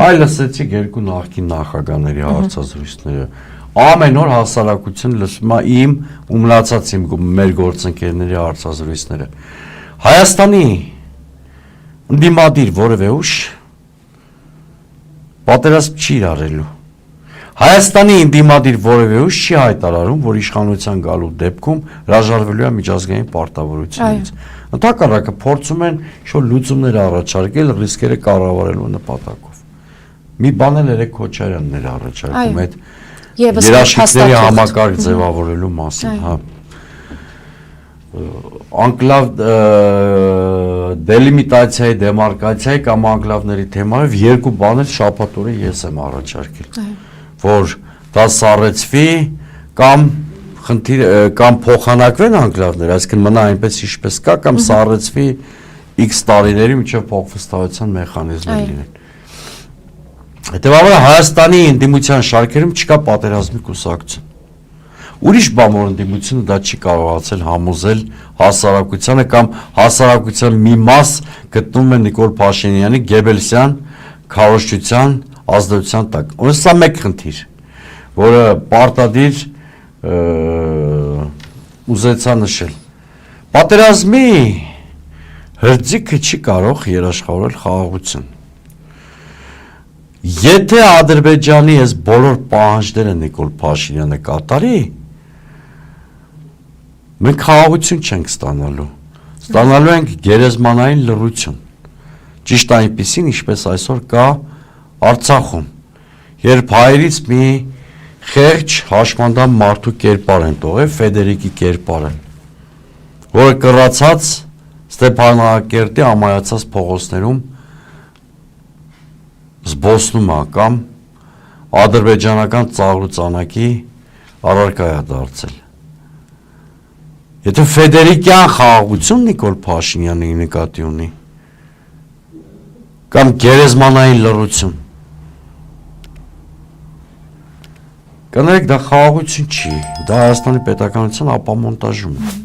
Այ լսեցիք երկու նախկին նախագահների հարցազրույցները։ Ամեն օր հասարակությունը լսում է իմ ու մնացած իմ մեր գործընկերների հարցազրույցները։ Հայաստանի ընդդիմադիր որևէ ուժ պատերազմ չի արելու։ Հայաստանի ընդդիմադիր որևէ ուժ չի հայտարարում, որ իշխանության գալու դեպքում հրաժարվելու է միջազգային պարտավորությունից։ Ընդհակառակը փորձում են ինչ-որ լուծումներ առաջարկել ռիսկերը կառավարելու նպատակով։ Մի բան էլ երեք Քոչարյանն էր առաջարկում այդ երաշխիքների համակարգ ձևավորելու մասին, հա։ Անկլավ դելիմիտացիայի, դեմարկացիայի կամ անկլավների թեմայով երկու բաներ շաբաթ օրը ես եմ առաջարկել, որ դա սառեցվի կամ կամ փոխանակվեն անկլավներ, այսինքն մնա այնպես ինչպես կա, կամ սառեցվի X տարիների մինչև փոխվստահության մեխանիզմներ լինեն։ Հետևաբար Հայաստանի ընդդիմության շարքերում չկա պատերազմի կուսակցություն։ Ուրիշ բան, որ ընդդիմությունը դա չի կարողացել համոզել հասարակությանը կամ հասարակության մի մաս գտնում է Նիկոլ Փաշինյանի Գեբելսյան քարոզչության ազդեցության տակ։ Ոնց սա մեկ խնդիր, որը պարտադիր ուզեցա նշել։ Պատերազմի հրձիքը չի կարող երաշխավորել խաղաղություն։ Եթե Ադրբեջանի այս բոլոր պահանջները Նիկոլ Փաշինյանը կատարի, մենք խաղաղություն չենք ստանալու։ Ստանալու ենք գերեզմանային լռություն։ Ճիշտ այնպիսին, ինչպես այսօր կա Արցախում, երբ հայերից մի խեղճ հաշմանդամ մարդու կերպար են տողել, Ֆեդերիկի կերպարը, որը կռացած Ստեփանակերտի ամայացած փողոցներում զբոսնում է կամ ադրբեջանական ծաղրուծանակի առարկա է դարձել։ Եթե Ֆեդերիկյան խաղաղություն Նիկոլ Փաշինյանի նկատի ունի, կամ գերեզմանային լռություն, կներեք դա խաղաղություն չի, դա Հայաստանի պետականության ապամոնտաժում է։